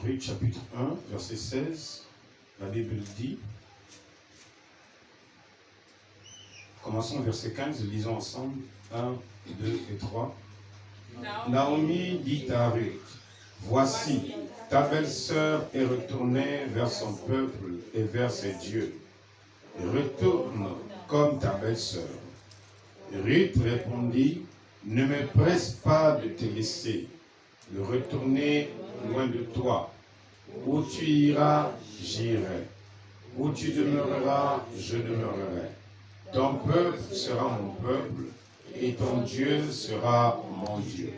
Ruth chapitre 1, verset 16, la Bible dit, commençons verset 15, lisons ensemble, 1, 2 et 3. Naomi dit à Ruth, voici, ta belle-sœur est retournée vers son peuple et vers ses dieux. Retourne comme ta belle-sœur. Ruth répondit, ne me presse pas de te laisser, de retourner loin de toi. Où tu iras, j'irai. Où tu demeureras, je demeurerai. Ton peuple sera mon peuple, et ton Dieu sera mon Dieu.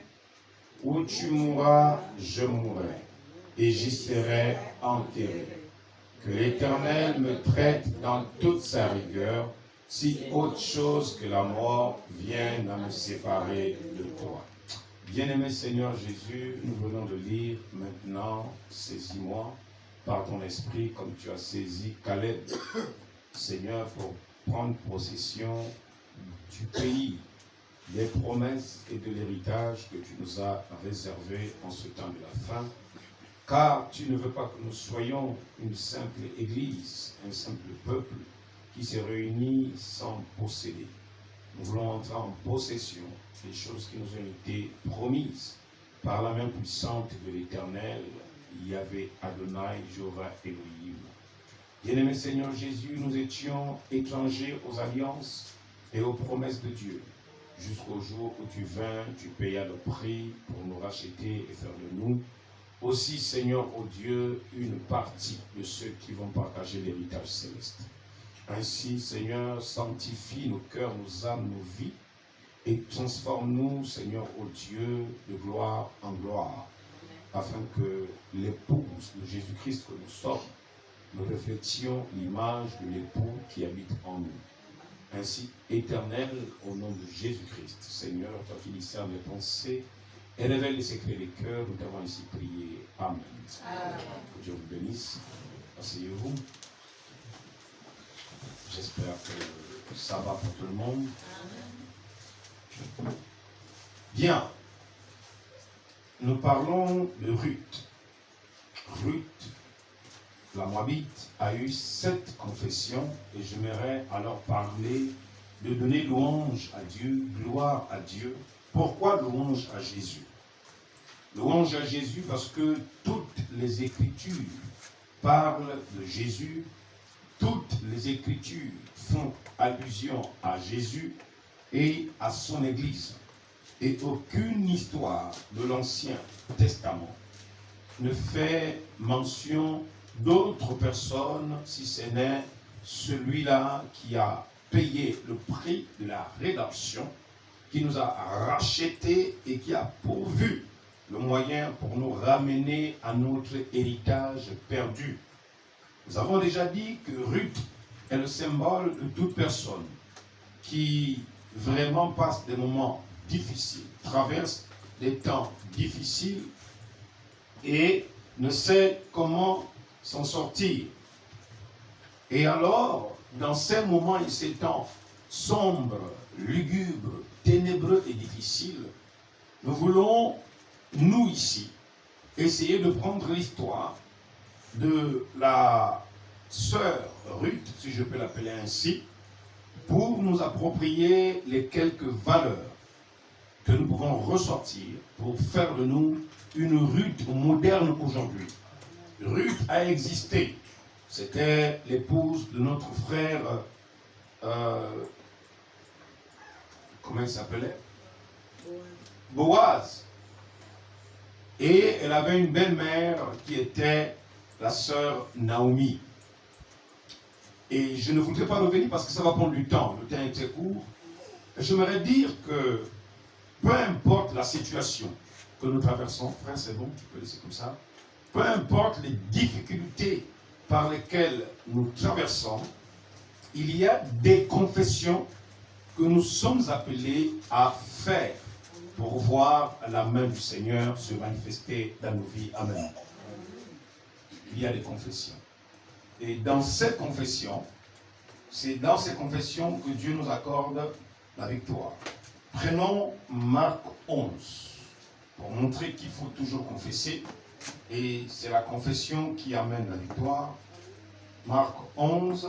Où tu mourras, je mourrai, et j'y serai enterré. Que l'Éternel me traite dans toute sa rigueur, si autre chose que la mort vienne à me séparer de toi. Bien-aimé Seigneur Jésus, nous venons de lire maintenant, saisis-moi par ton esprit comme tu as saisi Caleb, Seigneur, pour prendre possession du pays, des promesses et de l'héritage que tu nous as réservé en ce temps de la fin. Car tu ne veux pas que nous soyons une simple église, un simple peuple qui se réunit sans posséder. Nous voulons entrer en possession des choses qui nous ont été promises par la main puissante de l'Éternel, Yahvé Adonai, Jéhovah Elohim. Bien-aimé Seigneur Jésus, nous étions étrangers aux alliances et aux promesses de Dieu, jusqu'au jour où tu vins, tu payas le prix pour nous racheter et faire de nous aussi, Seigneur, ô Dieu, une partie de ceux qui vont partager l'héritage céleste. Ainsi, Seigneur, sanctifie nos cœurs, nos âmes, nos vies, et transforme-nous, Seigneur, ô Dieu, de gloire en gloire, afin que l'épouse de Jésus-Christ que nous sommes, nous reflétions l'image de l'époux qui habite en nous. Ainsi, Éternel, au nom de Jésus-Christ, Seigneur, toi qui discernes les pensées, et révèle les secrets des cœurs, nous t'avons ainsi prié. Amen. Amen. Que Dieu vous bénisse. Asseyez-vous. J'espère que ça va pour tout le monde. Amen. Bien. Nous parlons de Ruth. Ruth, la Moabite, a eu 7 confessions et j'aimerais alors parler de donner louange à Dieu, gloire à Dieu. Pourquoi louange à Jésus? Louange à Jésus parce que toutes les Écritures parlent de Jésus, toutes les Écritures font allusion à Jésus et à son Église. Et aucune histoire de l'Ancien Testament ne fait mention d'autres personnes si ce n'est celui-là qui a payé le prix de la rédemption, qui nous a rachetés et qui a pourvu le moyen pour nous ramener à notre héritage perdu. Nous avons déjà dit que Ruth est le symbole de toute personne qui vraiment passe des moments difficiles, traverse des temps difficiles et ne sait comment s'en sortir. Et alors, dans ces moments et ces temps sombres, lugubres, ténébreux et difficiles, nous voulons, nous ici, essayer de prendre l'histoire de la sœur Ruth, si je peux l'appeler ainsi, pour nous approprier les quelques valeurs que nous pouvons ressortir pour faire de nous une Ruth moderne aujourd'hui. Ruth a existé. C'était l'épouse de notre frère, comment il s'appelait? Boaz. Et elle avait une belle-mère qui était la sœur Naomi. Et je ne voudrais pas revenir parce que ça va prendre du temps. Le temps est très court. J'aimerais dire que peu importe la situation que nous traversons, frère, c'est bon, tu peux laisser comme ça. Peu importe les difficultés par lesquelles nous traversons, il y a des confessions que nous sommes appelés à faire pour voir la main du Seigneur se manifester dans nos vies. Amen. Il y a des confessions. Et dans ces confessions, c'est dans ces confessions que Dieu nous accorde la victoire. Prenons Marc 11 pour montrer qu'il faut toujours confesser. Et c'est la confession qui amène la victoire. Marc 11.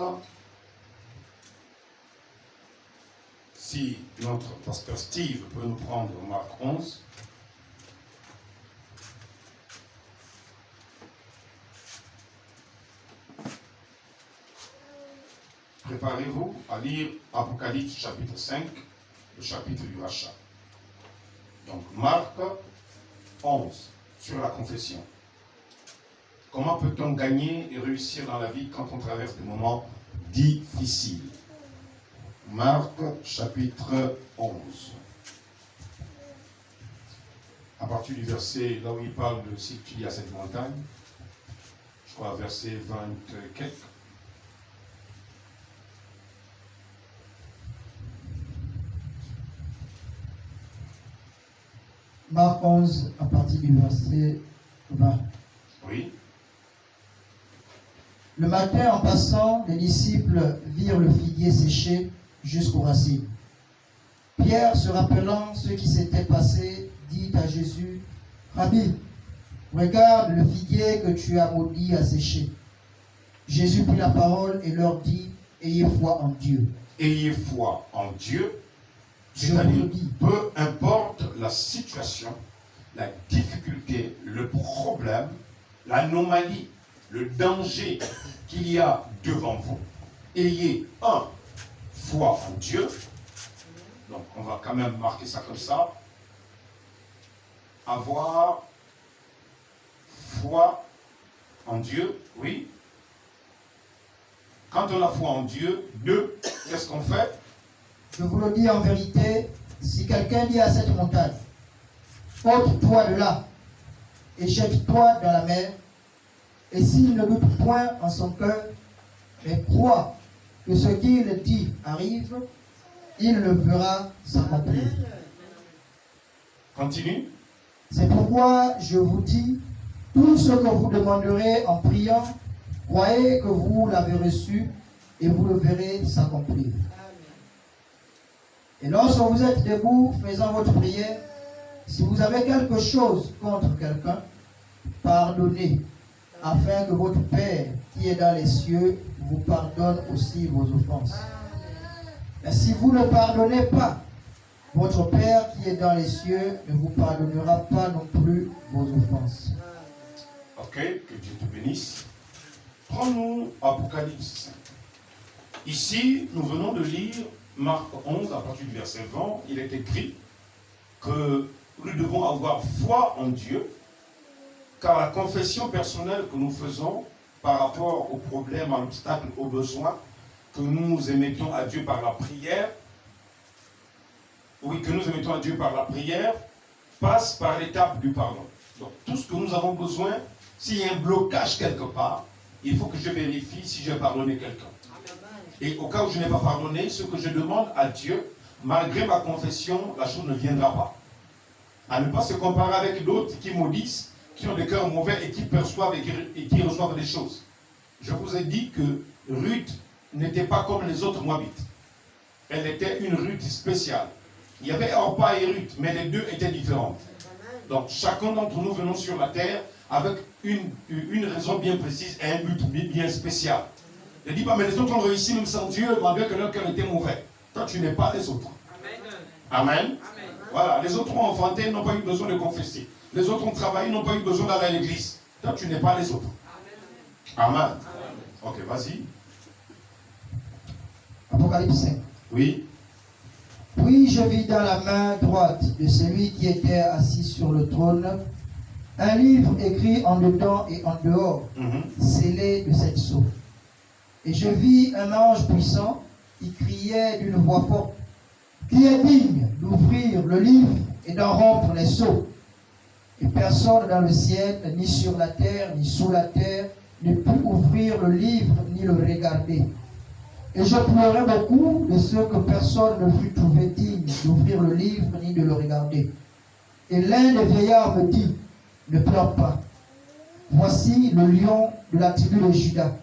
Si notre pasteur Steve peut nous prendre Marc 11. Préparez-vous à lire Apocalypse chapitre 5, le chapitre du rachat. Donc Marc 11, sur la confession. Comment peut-on gagner et réussir dans la vie quand on traverse des moments difficiles? Marc chapitre 11. À partir du verset, là où il parle de si tu y a cette montagne, je crois verset 20 quelques. Marc 11, à partir du verset 20. Oui. Le matin, en passant, les disciples virent le figuier séché jusqu'aux racines. Pierre, se rappelant ce qui s'était passé, dit à Jésus, « Rabbi, regarde, le figuier que tu as maudit a séché. » Jésus prit la parole et leur dit, « Ayez foi en Dieu. » Ayez foi en Dieu. Je vous le C'est-à-dire, dis. peu importe la situation, la difficulté, le problème, l'anomalie, le danger qu'il y a devant vous, ayez foi en Dieu. Donc, on va quand même marquer ça comme ça. Avoir foi en Dieu, oui. Quand on a foi en Dieu, qu'est-ce qu'on fait? Je vous le dis en vérité, si quelqu'un dit à cette montagne, « Ôte-toi de là et jette-toi dans la mer », et s'il ne doute point en son cœur, mais croit que ce qu'il dit arrive, il le verra s'accomplir. Continue. C'est pourquoi je vous dis, tout ce que vous demanderez en priant, croyez que vous l'avez reçu et vous le verrez s'accomplir. Et lorsque vous êtes debout faisant votre prière, si vous avez quelque chose contre quelqu'un, pardonnez, afin que votre Père qui est dans les cieux vous pardonne aussi vos offenses. Mais si vous ne pardonnez pas, votre Père qui est dans les cieux ne vous pardonnera pas non plus vos offenses. Ok, que Dieu te bénisse. Prends-nous Apocalypse 5. Ici, nous venons de lire Marc 11, à partir du verset 20, il est écrit que nous devons avoir foi en Dieu, car la confession personnelle que nous faisons par rapport aux problèmes, à l'obstacle, aux besoins, que nous émettons à Dieu par la prière, passe par l'étape du pardon. Donc tout ce que nous avons besoin, s'il y a un blocage quelque part, il faut que je vérifie si j'ai pardonné quelqu'un. Et au cas où je n'ai pas pardonné, ce que je demande à Dieu, malgré ma confession, la chose ne viendra pas. À ne pas se comparer avec d'autres qui maudissent, qui ont des cœurs mauvais et qui perçoivent et qui reçoivent des choses. Je vous ai dit que Ruth n'était pas comme les autres Moabites. Elle était une Ruth spéciale. Il y avait Orpa et Ruth, mais les deux étaient différentes. Donc chacun d'entre nous venons sur la terre avec une raison bien précise et un but bien spécial. Ne dis pas, mais les autres ont réussi même sans Dieu, malgré que leur cœur était mauvais. Toi, tu n'es pas les autres. Amen. Amen. Voilà, les autres ont enfanté, n'ont pas eu besoin de confesser. Les autres ont travaillé, n'ont pas eu besoin d'aller à l'église. Toi, tu n'es pas les autres. Amen. Amen. Ok, vas-y. Apocalypse 5. Oui. Puis je vis dans la main droite de celui qui était assis sur le trône un livre écrit en dedans et en dehors, scellé de 7 sceaux. Et je vis un ange puissant qui criait d'une voix forte, qui est digne d'ouvrir le livre et d'en rompre les sceaux. Et personne dans le ciel, ni sur la terre, ni sous la terre, ne put ouvrir le livre ni le regarder. Et je pleurais beaucoup de ce que personne ne fut trouvé digne d'ouvrir le livre ni de le regarder. Et l'un des vieillards me dit, ne pleure pas. Voici le lion de la tribu de Juda,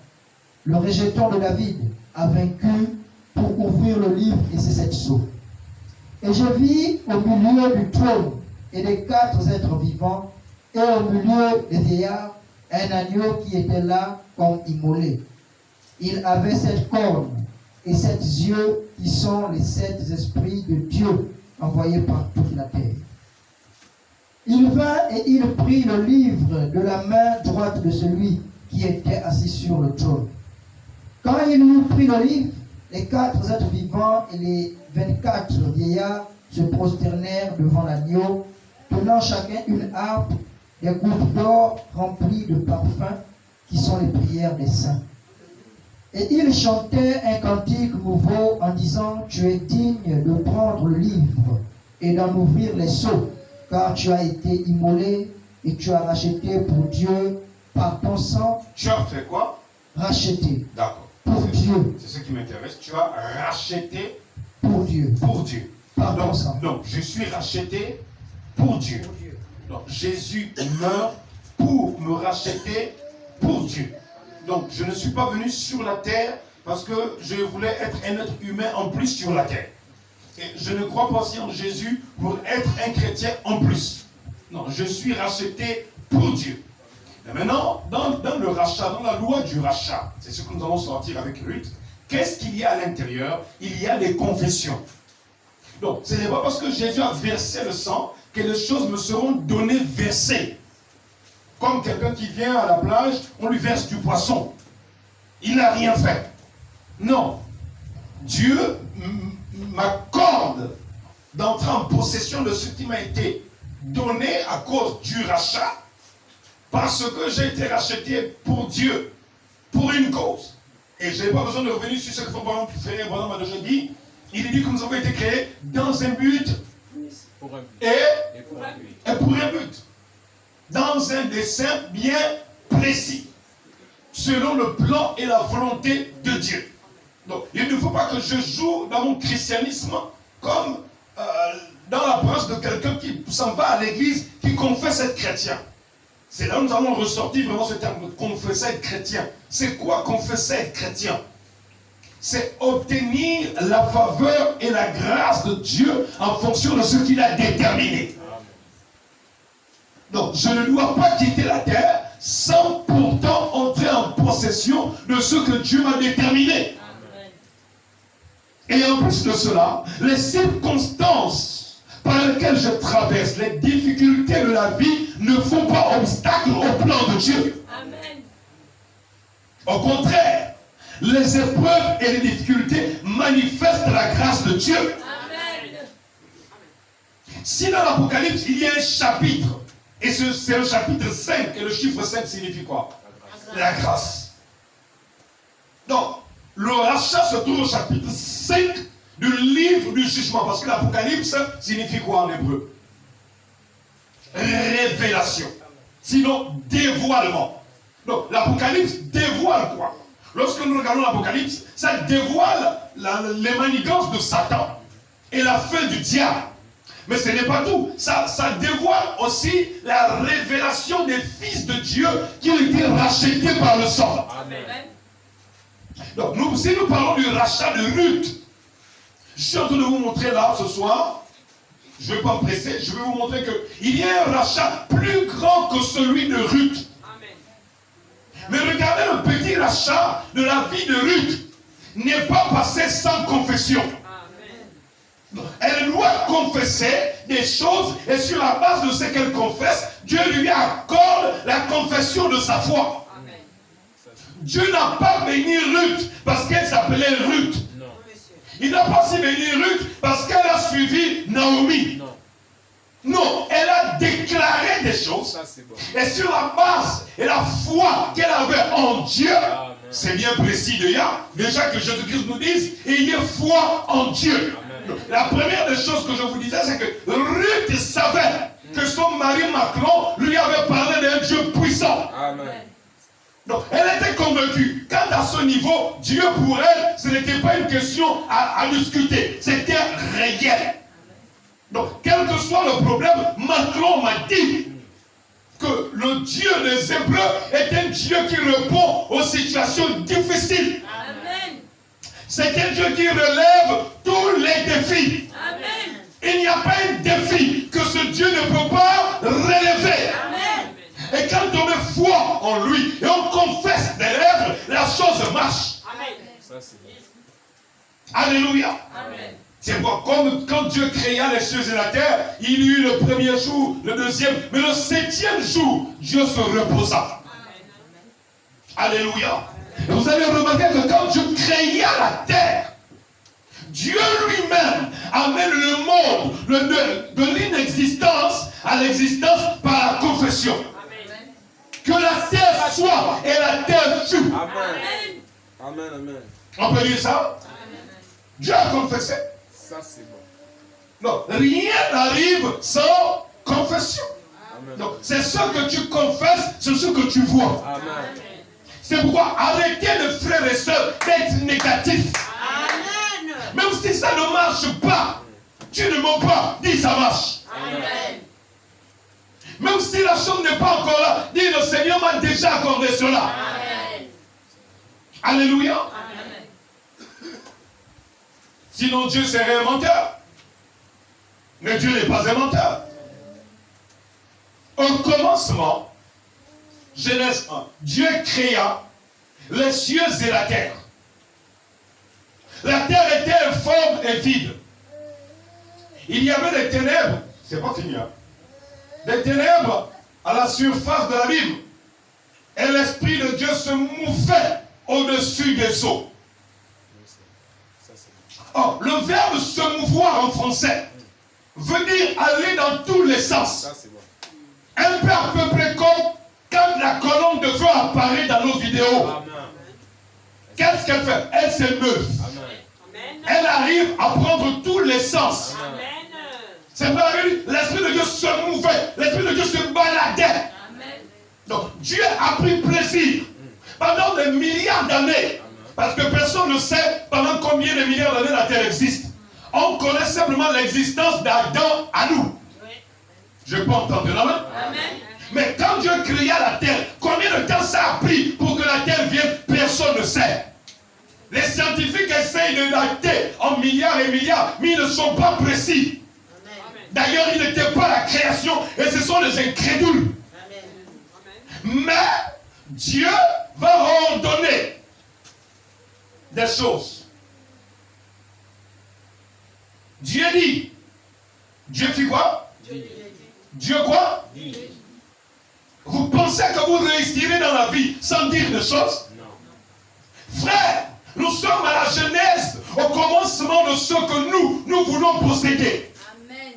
le rejeton de David, a vaincu pour ouvrir le livre et ses 7 sceaux. Et je vis au milieu du trône et des 4 êtres vivants et au milieu des vieillards, un agneau qui était là comme immolé. Il avait 7 cornes et 7 yeux qui sont les 7 esprits de Dieu envoyés par toute la terre. Il vint et il prit le livre de la main droite de celui qui était assis sur le trône. Quand il eut pris le livre, les 4 êtres vivants et les 24 vieillards se prosternèrent devant l'agneau, tenant chacun une harpe, des coupes d'or remplies de parfums, qui sont les prières des saints. Et ils chantaient un cantique nouveau en disant, tu es digne de prendre le livre et d'en ouvrir les sceaux, car tu as été immolé et tu as racheté pour Dieu par ton sang. Tu as fait quoi? Racheté. D'accord. Pour Dieu. C'est ce qui m'intéresse. Tu as racheté pour Dieu. Pour Dieu. Par ton sang. Donc, je suis racheté pour Dieu. Donc, Jésus meurt pour me racheter pour Dieu. Donc, je ne suis pas venu sur la terre parce que je voulais être un être humain en plus sur la terre. Et je ne crois pas aussi en Jésus pour être un chrétien en plus. Non, je suis racheté pour Dieu. Et maintenant, dans le rachat, dans la loi du rachat, c'est ce que nous allons sortir avec Ruth, qu'est-ce qu'il y a à l'intérieur? Il y a les confessions. Donc, ce n'est pas parce que Jésus a versé le sang que les choses me seront données versées. Comme quelqu'un qui vient à la plage, on lui verse du poisson. Il n'a rien fait. Non. Dieu m'accorde d'entrer en possession de ce qui m'a été donné à cause du rachat, parce que j'ai été racheté pour Dieu, pour une cause. Et je n'ai pas besoin de revenir sur ce que Frère Branham m'a déjà dit. Il dit que nous avons été créés dans un but et pour un but. Dans un dessein bien précis, selon le plan et la volonté de Dieu. Donc, il ne faut pas que je joue dans mon christianisme comme dans la branche de quelqu'un qui s'en va à l'église, qui confesse être chrétien. C'est là où nous allons ressortir vraiment ce terme de confesser être chrétien. C'est quoi confesser être chrétien? C'est obtenir la faveur et la grâce de Dieu en fonction de ce qu'il a déterminé. Donc, je ne dois pas quitter la terre sans pourtant entrer en possession de ce que Dieu m'a déterminé. Et en plus de cela, les circonstances par lesquelles je traverse, les difficultés de la vie ne font pas obstacle au plan de Dieu. Amen. Au contraire, les épreuves et les difficultés manifestent la grâce de Dieu. Amen. Si dans l'Apocalypse, il y a un chapitre, et c'est le chapitre 5, et le chiffre 5 signifie quoi? La grâce. Donc, le rachat se trouve au chapitre 5 du livre du jugement, parce que l'Apocalypse signifie quoi en hébreu? Révélation. Sinon, dévoilement. Donc, l'Apocalypse dévoile quoi? Lorsque nous regardons l'Apocalypse, ça dévoile les manigances de Satan et la fin du diable. Mais ce n'est pas tout. Ça dévoile aussi la révélation des fils de Dieu qui ont été rachetés par le sang. Amen. Donc, si nous parlons du rachat de Ruth, je suis en train de vous montrer là ce soir, je ne vais pas me presser, je vais vous montrer qu'il y a un rachat plus grand que celui de Ruth. Amen. Mais regardez le petit rachat de la vie de Ruth n'est pas passé sans confession. Elle doit confesser des choses et sur la base de ce qu'elle confesse, Dieu lui accorde la confession de sa foi. Amen. Dieu n'a pas béni Ruth parce qu'elle s'appelait Ruth. Non. Il n'a pas si béni Ruth parce qu'elle a suivi Naomi. Non. Non, elle a déclaré des choses. Ça, bon. Et sur la base et la foi qu'elle avait en Dieu, c'est bien précis déjà que Jésus-Christ nous dise, il y a foi en Dieu. Amen. La première des choses que je vous disais, c'est que Ruth savait que son mari Macron lui avait parlé d'un Dieu puissant. Amen. Donc, elle était convaincue. Quant à ce niveau, Dieu pour elle, ce n'était pas une question à discuter. C'était réel. Donc, quel que soit le problème, Macron m'a dit que le Dieu des Hébreux est un Dieu qui répond aux situations difficiles. Amen. C'est un Dieu qui relève tous les défis. Amen. Il n'y a pas un défi que ce Dieu ne peut pas relever. Amen. Et quand on met foi en lui et on confesse des lèvres, la chose marche. Amen. Alléluia. Amen. C'est quoi? Comme quand Dieu créa les cieux et la terre, il y eut le premier jour, le deuxième, mais le septième jour, Dieu se reposa. Amen. Alléluia. Et vous avez remarqué que quand Dieu créa la terre, Dieu lui-même amène le monde de l'inexistence à l'existence par la confession. Amen. Que la terre soit et la terre fut. Amen. Amen. Amen. On peut dire ça? Amen. Dieu a confessé. Ça c'est bon. Non, rien n'arrive sans confession. Amen. Donc c'est ce que tu confesses, c'est ce que tu vois. Amen. C'est pourquoi arrêtez les frères et sœurs d'être négatifs. Amen. Même si ça ne marche pas, tu ne mens pas, dis ça marche. Amen. Même si la chose n'est pas encore là, dis le Seigneur m'a déjà accordé cela. Amen. Alléluia. Amen. Sinon Dieu serait un menteur. Mais Dieu n'est pas un menteur. Au commencement, Genèse 1, Dieu créa les cieux et la terre. La terre était informe et vide. Il y avait des ténèbres, c'est pas fini, hein? Des ténèbres à la surface de l'abîme. Et l'Esprit de Dieu se mouvait au-dessus des eaux. Oh, le verbe se mouvoir en français veut dire aller dans tous les sens. Un peu à peu près comme quand la colonne de feu apparaît dans nos vidéos. Qu'est-ce qu'elle fait? Elle s'émeut. Elle arrive à prendre tous les sens. Amen. C'est pas l'Esprit de Dieu se mouvait, l'Esprit de Dieu se baladait. Amen. Donc Dieu a pris plaisir pendant des milliards d'années. Parce que personne ne sait pendant combien de milliards d'années la terre existe. On connaît simplement l'existence d'Adam à nous. Je peux entendre la main. Mais quand Dieu créa la terre, combien de temps ça a pris pour que la terre vienne? Personne ne sait. Les scientifiques essayent de dater en milliards et milliards, mais ils ne sont pas précis. D'ailleurs, il n'était pas la création, et ce sont les incrédules. Amen. Mais Dieu va ordonner des choses. Dieu dit. Dieu fit quoi? Dieu quoi? Vous pensez que vous réussirez dans la vie sans dire des choses? Non. Frère, nous sommes à la genèse, au commencement de ce que nous voulons posséder.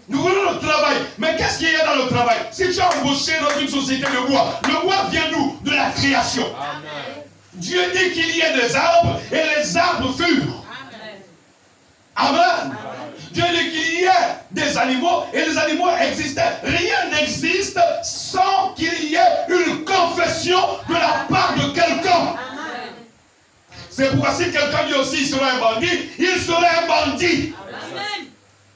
Nous voulons le travail. Mais qu'est-ce qu'il y a dans le travail? Si tu as embauché dans une société de bois, le bois vient d'où? De la création. Amen. Dieu dit qu'il y ait des arbres et les arbres furent. Amen. Amen. Dieu dit qu'il y ait des animaux et les animaux existaient. Rien n'existe sans qu'il y ait une confession de la part de quelqu'un. C'est pourquoi si quelqu'un dit aussi qu'il sera un bandit, il sera un bandit. Amen.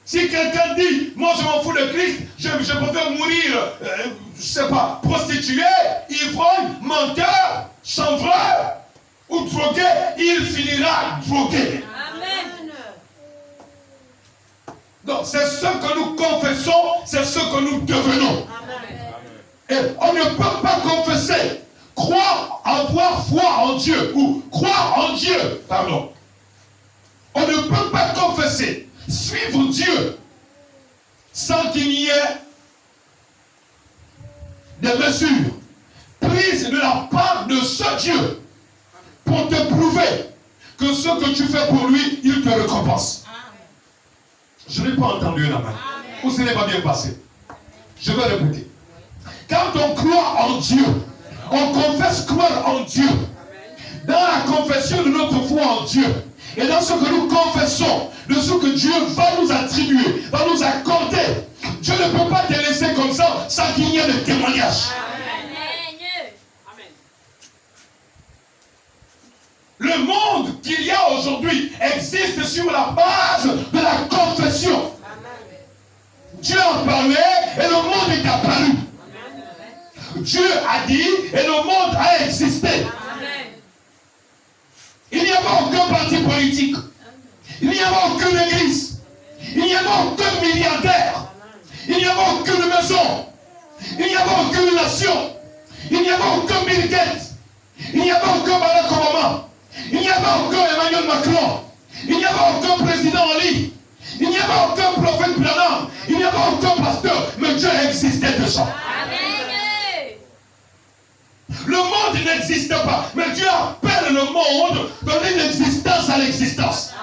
Si quelqu'un dit, moi je m'en fous de Christ, je préfère mourir, je sais pas, prostitué, ivrogne, menteur, chanvreur ou drogué, il finira drogué. Amen. Donc c'est ce que nous confessons, c'est ce que nous devenons. Amen. Et on ne peut pas confesser, croire, avoir foi en Dieu, ou croire en Dieu, pardon. On ne peut pas confesser, suivre Dieu sans qu'il y ait des mesures prises de la part de ce Dieu pour te prouver que ce que tu fais pour lui, il te récompense. Je n'ai pas entendu la main. Ou ce n'est pas bien passé. Je vais répéter. Quand on croit en Dieu, on confesse croire en Dieu. Dans la confession de notre foi en Dieu, et dans ce que nous confessons, de ce que Dieu va nous attribuer, va nous accorder, Dieu ne peut pas te laisser comme ça sans qu'il y ait de témoignage. Amen. Le monde qu'il y a aujourd'hui existe sur la base de la confession. Amen. Dieu a parlé et le monde est apparu. Amen. Dieu a dit et le monde a existé. Amen. Il n'y avait aucun parti politique. Il n'y avait aucune église. Il n'y avait aucun milliardaire. Il n'y avait aucune maison. Il n'y avait aucune nation. Il n'y avait aucun Bill Gates. Il n'y avait aucun Barack Obama. Il n'y avait aucun Emmanuel Macron. Il n'y avait aucun président Ali. Il n'y avait aucun prophète Branham. Il n'y avait aucun pasteur. Mais Dieu existait déjà. Le monde n'existe pas. Mais Dieu appelle le monde donner une existence à l'existence.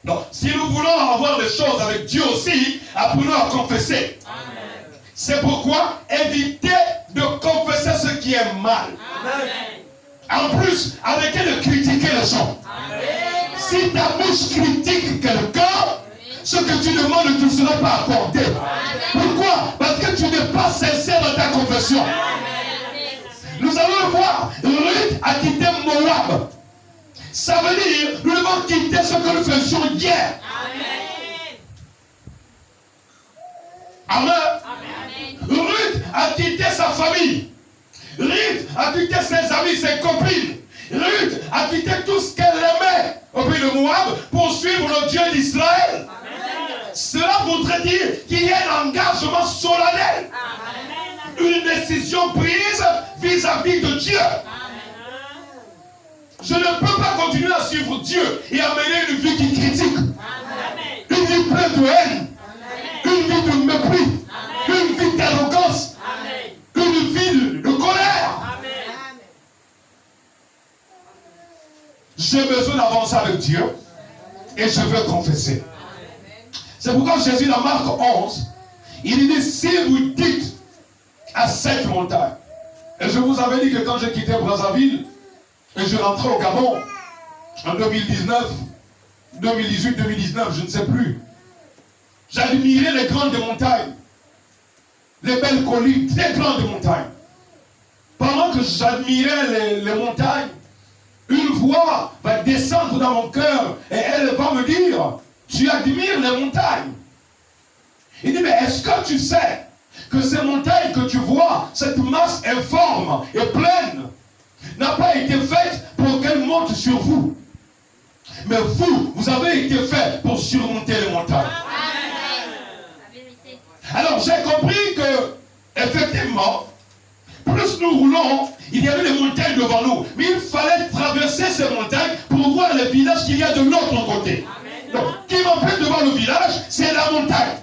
Donc, si nous voulons avoir des choses avec Dieu aussi, apprenons à confesser. C'est pourquoi évitez de confesser ce qui est mal. En plus, arrêtez de critiquer les gens. Si ta bouche critique quelqu'un, ce que tu demandes ne te sera pas accordé. Pourquoi? Parce que tu n'es pas sincère dans ta confession. Nous allons le voir. Ruth a quitté Moab. Ça veut dire, nous devons quitter ce que nous faisions hier. Amen. Ruth a quitté sa famille. Ruth a quitté ses amis, ses copines. Ruth a quitté tout ce qu'elle aimait au pays de Moab pour suivre le Dieu d'Israël. Cela voudrait dire qu'il y a un engagement solennel. Une décision prise vis-à-vis de Dieu. Je ne peux pas continuer à suivre Dieu et à mener une vie qui critique. Une vie pleine de haine. Une vie de mépris. Une vie d'arrogance. Une vie de colère. J'ai besoin d'avancer avec Dieu et je veux confesser. C'est pourquoi Jésus dans Marc 11, il dit, si vous dites à cette montagne, et je vous avais dit que quand j'ai quitté Brazzaville et je rentrais au Gabon en 2019, 2018, 2019, je ne sais plus, j'admirais les grandes montagnes, les belles collines, très grandes montagnes. Pendant que j'admirais les montagnes, une voix va descendre dans mon cœur et elle va me dire, tu admires les montagnes. Il dit, mais est-ce que tu sais que ces montagnes que tu vois, cette masse informe et pleine, n'a pas été faite pour qu'elle monte sur vous. Mais vous, vous avez été fait pour surmonter les montagnes. Alors j'ai compris que, effectivement, plus nous roulons, il y avait des montagnes devant nous. Mais il fallait traverser ces montagnes pour voir les villages qu'il y a de l'autre côté. Donc, qui m'empêche de voir le village, c'est la montagne.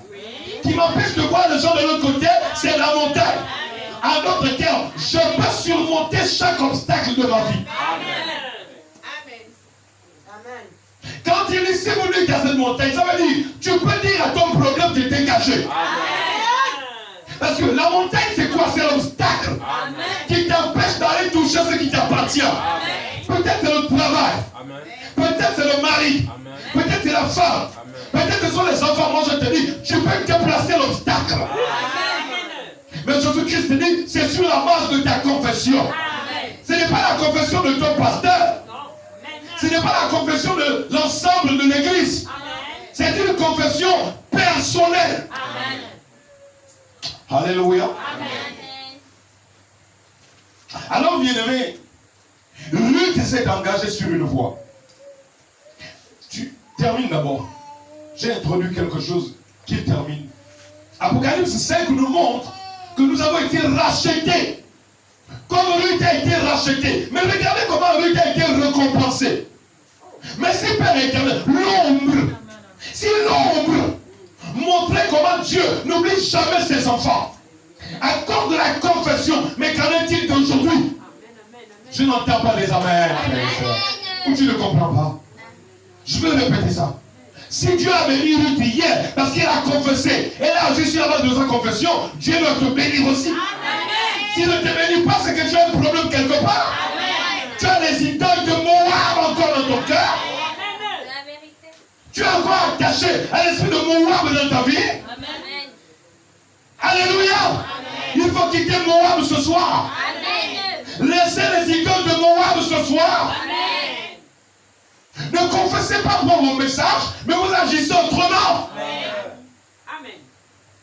Qui m'empêche de voir les gens de l'autre côté, c'est la montagne. En d'autres termes, je peux surmonter chaque obstacle de ma vie. Quand il dit, si vous dites à cette montagne, ça veut dire, tu peux dire à ton problème de dégager. Parce que la montagne, c'est quoi? C'est l'obstacle qui t'empêche d'aller toucher ce qui t'appartient. Peut-être c'est le travail. Peut-être c'est le mari. Peut-être c'est la femme. Peut-être que ce sont les enfants. Moi, je te dis, tu peux déplacer l'obstacle. Mais Jésus-Christ te dit, c'est sur la base de ta confession. Ce n'est pas la confession de ton pasteur. Ce n'est pas la confession de l'ensemble de l'église. C'est une confession personnelle. Alléluia. Alors, bien-aimé, Ruth s'est engagée sur une voie. Tu termines d'abord. J'ai introduit quelque chose qui termine. Apocalypse 5 nous montre que nous avons été rachetés. Comme Ruth a été racheté. Mais regardez comment Ruth a été récompensé. Mais si Père éternel, l'ombre, si l'ombre montrait comment Dieu n'oublie jamais ses enfants, accorde la confession, mais qu'en est-il d'aujourd'hui? Je n'entends pas les amens, ou tu ne comprends pas. Je veux répéter ça. Si Dieu a béni Ruth hier, parce qu'elle a confessé, elle a agi sur la base de sa confession, Dieu doit te bénir aussi. S'il ne te bénit pas, c'est que tu as un problème quelque part. Tu as les idoles de Moab encore dans ton cœur. Tu es encore attaché à l'esprit de Moab dans ta vie. Alléluia. Il faut quitter Moab ce soir. Laissez les idoles de Moab ce soir. Ne confessez pas pour vos messages, mais vous agissez autrement.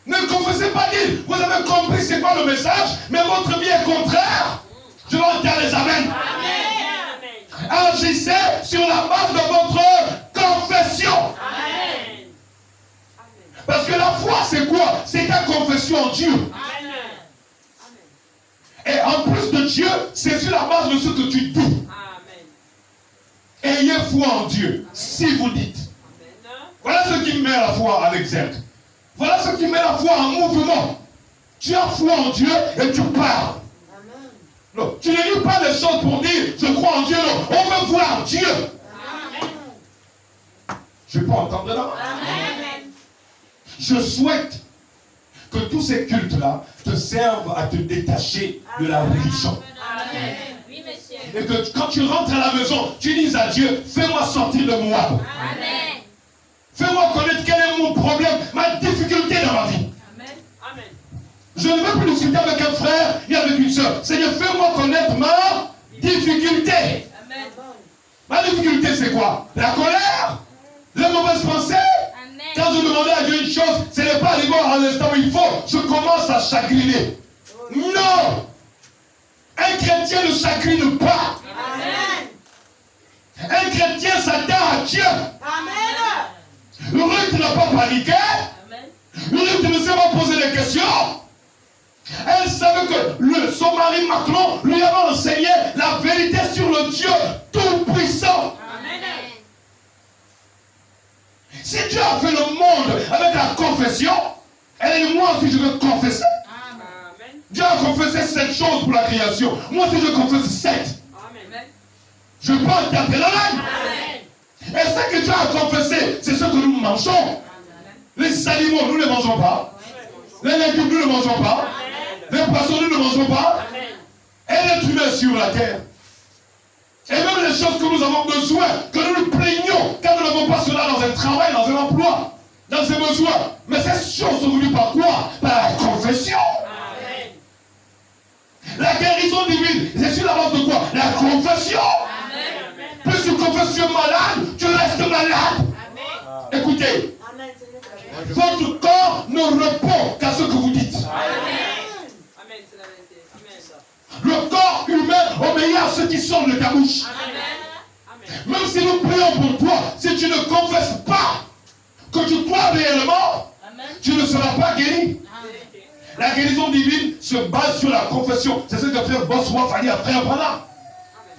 Ne confessez pas dire, vous avez compris c'est quoi le message, mais votre vie est contraire. Je vais entendre les amens. Agissez sur la base de votre confession. Parce que la foi, c'est quoi? C'est ta confession en Dieu. Et en plus de Dieu, c'est sur la base de ce que tu dis. Amen. Ayez foi en Dieu, si vous dites. Amen. Voilà ce qui met la foi à l'exergue. Voilà ce qui met la foi en mouvement. Tu as foi en Dieu et tu parles. Amen. Non, tu ne lis pas les choses pour dire je crois en Dieu. Non, on veut voir Dieu. Amen. Je peux entendre là. Amen. Je souhaite que tous ces cultes-là te servent à te détacher de la religion. Amen. Oui, monsieur. Et que quand tu rentres à la maison, tu dises à Dieu, fais-moi sortir de Moab. Amen. Fais-moi connaître quel est mon problème, ma difficulté dans ma vie. Amen. Amen. Je ne veux plus discuter avec un frère ni avec une soeur. Seigneur, fais-moi connaître ma difficulté. Amen. Ma difficulté, c'est quoi? La colère? Les mauvaises pensées? Amen. Quand je demandais à Dieu une chose, ce n'est pas arrivé à l'instant où il faut. Je commence à chagriner. Non! Un chrétien ne chagrine pas. Amen. Un chrétien s'attend à Dieu. Amen. Ruth n'a pas paniqué. Ruth ne s'est pas posé des questions. Elle savait que son mari Macron lui avait enseigné la vérité sur le Dieu tout-puissant. Amen. Si Dieu a fait le monde avec la confession, elle dit moi aussi je veux confesser. Amen. Dieu a confessé 7 choses pour la création. Moi aussi je confesse 7. Amen. Je peux interpréter la langue. Et ce que Dieu a confessé, c'est ce que nous mangeons. Amen. Les animaux, nous ne les mangeons pas. Les légumes, nous ne les mangeons pas. Les poissons, nous ne mangeons pas. Et l'être humain sur la terre. Et même les choses que nous avons besoin, que nous nous plaignons, quand nous n'avons pas cela dans un travail, dans un emploi, dans ses besoins. Mais ces choses sont venues par quoi? Par la confession. Amen. La guérison divine, c'est sur la base de quoi? La confession. Plus tu confesses tu es malade, tu restes malade. Amen. Écoutez, amen. Votre corps ne répond qu'à ce que vous dites. Amen. Amen. C'est la vérité. Amen. Le corps humain obéit à ce qui sort de ta bouche. Amen. Même si nous prions pour toi, si tu ne confesses pas que tu crois réellement, amen, tu ne seras pas guéri. Amen. La guérison divine se base sur la confession. C'est ce que frère Bossois a dit à frère Branham.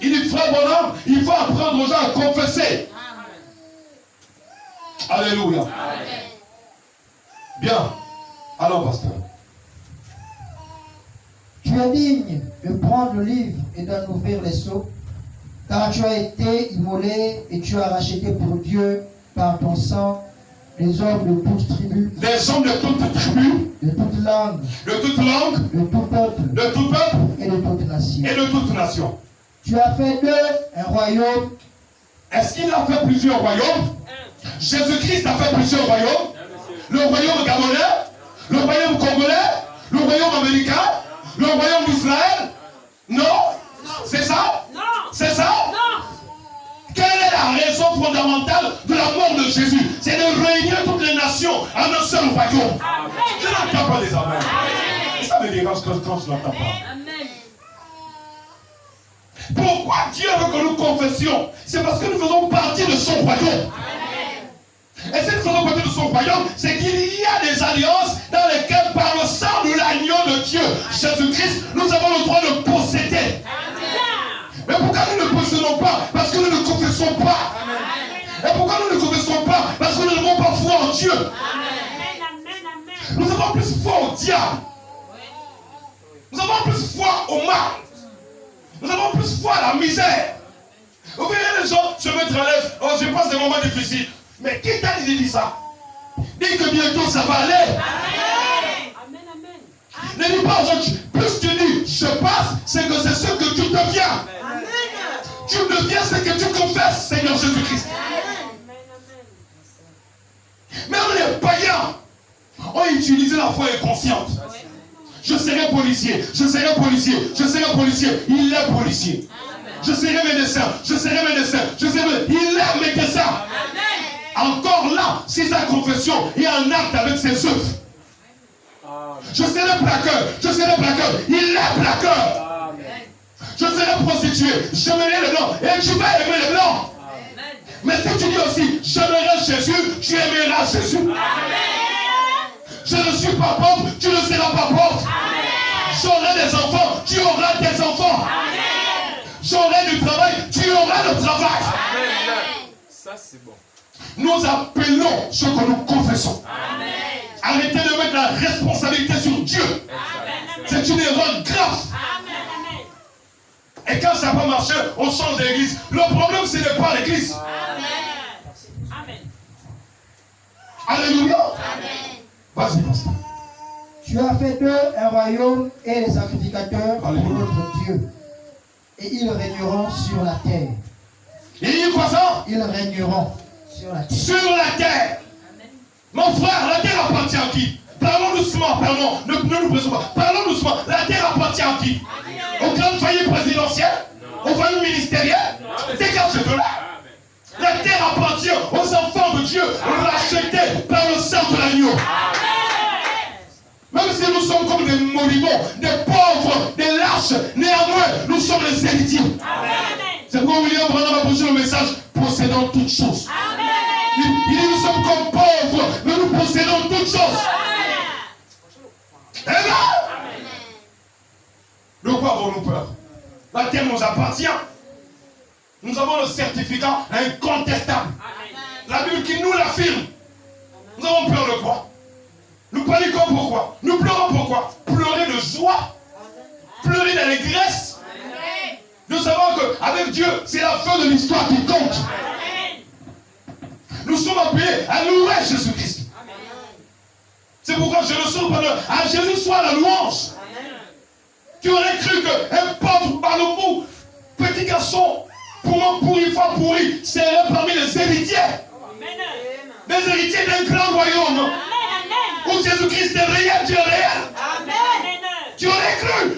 Il dit, frère bonhomme, il faut apprendre aux gens à confesser. Amen. Alléluia. Amen. Bien. Alors, pasteur. Tu es digne de prendre le livre et d'en ouvrir les sceaux, car tu as été immolé et tu as racheté pour Dieu par ton sang les hommes de toutes tribus. Les hommes de toutes tribus. De toute langue. De toute langue. De tout peuple. De tout peuple. Et de toute nation. Et de toute nation. Tu as fait d'eux un royaume. Est-ce qu'il a fait plusieurs royaumes? Jésus-Christ a fait plusieurs royaumes. Le royaume gabonais, le royaume congolais, le royaume américain, le royaume d'Israël. Non? C'est ça? Non. C'est ça? Non. Quelle est la raison fondamentale de la mort de Jésus? C'est de réunir toutes les nations en un seul royaume. Amen. Je n'entends pas les amens. Amen. Ça me dérange quand je n'entends pas. Amen. Pourquoi Dieu veut que nous confessions? C'est parce que nous faisons partie de son royaume. Amen. Et si nous faisons partie de son royaume, c'est qu'il y a des alliances dans lesquelles, par le sang de l'agneau de Dieu, Jésus-Christ, nous avons le droit de posséder. Amen. Mais pourquoi nous ne possédons pas? Parce que nous ne confessons pas. Amen. Et pourquoi nous ne confessons pas? Parce que nous n'avons pas foi en Dieu. Amen. Nous avons plus foi au diable. Nous avons plus foi au mal. Nous avons plus foi à la misère. Vous voyez les gens se mettre à l'aise. Oh, je passe des moments difficiles. Mais qui t'a dit ça? Dis que bientôt ça va aller. Amen. Amen, amen. Ne dis pas aux gens, plus tu dis je passe, c'est que c'est ce que tu deviens. Amen. Tu deviens ce que tu confesses, Seigneur Jésus-Christ. Même les païens ont utilisé la foi inconsciente. Je serai policier, je serai policier, je serai policier. Il est policier. Amen. Je serai médecin, je serai médecin, je serai médecin. Il est médecin. Amen. Encore là, si sa confession est en acte avec ses œuvres. Je serai plaqueur, je serai plaqueur. Il est plaqueur. Amen. Je serai prostituée, j'aimerai les blancs. Et tu vas aimer les blancs. Amen. Mais si tu dis aussi, j'aimerai Jésus, tu aimeras Jésus. Amen. Je ne suis pas pauvre, tu ne seras pas pauvre. Amen. J'aurai des enfants, tu auras des enfants. J'aurai du travail, tu auras le travail. Ça, c'est bon. Nous appelons ce que nous confessons. Arrêtez de mettre la responsabilité sur Dieu. C'est une erreur grave. Et quand ça n'a pas marché, on change d'église. Le problème, ce n'est pas l'église. Alléluia. Vas-y, pasteur. Tu as fait d'eux un royaume et les sacrificateurs pour Alléluia. notre Dieu. Et ils régneront sur la terre. Il dit quoi ça? Ils régneront sur la terre. Sur la terre. Mon frère, la terre appartient à qui? Parlons doucement, parlons. Ne nous pressons pas. Parlons doucement. La terre appartient à qui? Aux grandes familles présidentielles? Aux familles ministérielles? Dégage de là. La terre appartient aux enfants de Dieu, rachetés par le sang de l'agneau. Même si nous sommes comme des monuments, des pauvres, des lâches, néanmoins, nous sommes les héritiers. C'est pourquoi William Branham a posé le message, possédant toutes choses. Il dit, nous sommes comme pauvres, mais nous possédons toutes choses. Amen. De quoi avons-nous peur? La terre nous appartient. Nous avons le certificat incontestable. La Bible qui nous l'affirme. Nous avons peur de quoi? Nous paniquons pourquoi? Nous pleurons pourquoi? Pleurer de joie. Pleurer d'allégresse. Nous savons qu'avec Dieu, c'est la fin de l'histoire qui compte. Nous sommes appelés à louer Jésus-Christ. C'est pourquoi je le sens à Jésus soit la louange. Tu aurais cru qu'un pauvre balomou, petit garçon, pour pourri, femme pourri, serait parmi les héritiers. Les héritiers d'un grand royaume. Où Jésus-Christ est réel, Dieu réel.